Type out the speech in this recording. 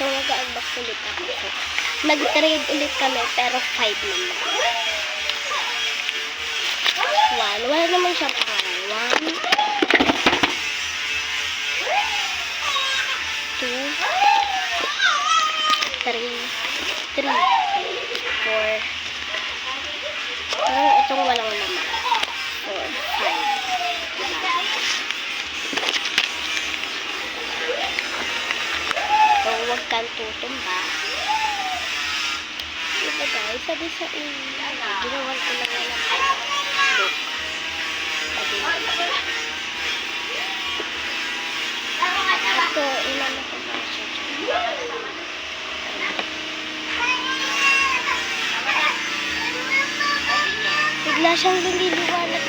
So, mag-unbox ulit ako. So, nag-trade ulit kami, pero 5 naman. 1. Wala naman siyang pangalan. 1, 2, 3, 4. Parang itong walang naman. 4, 5. So, huwag kang tutumba. Diba guys? Sabi sa inyo. Ginawan ko lang na lang. Look. Ito, inano ko ba siya. Bigla siyang lumiliwanag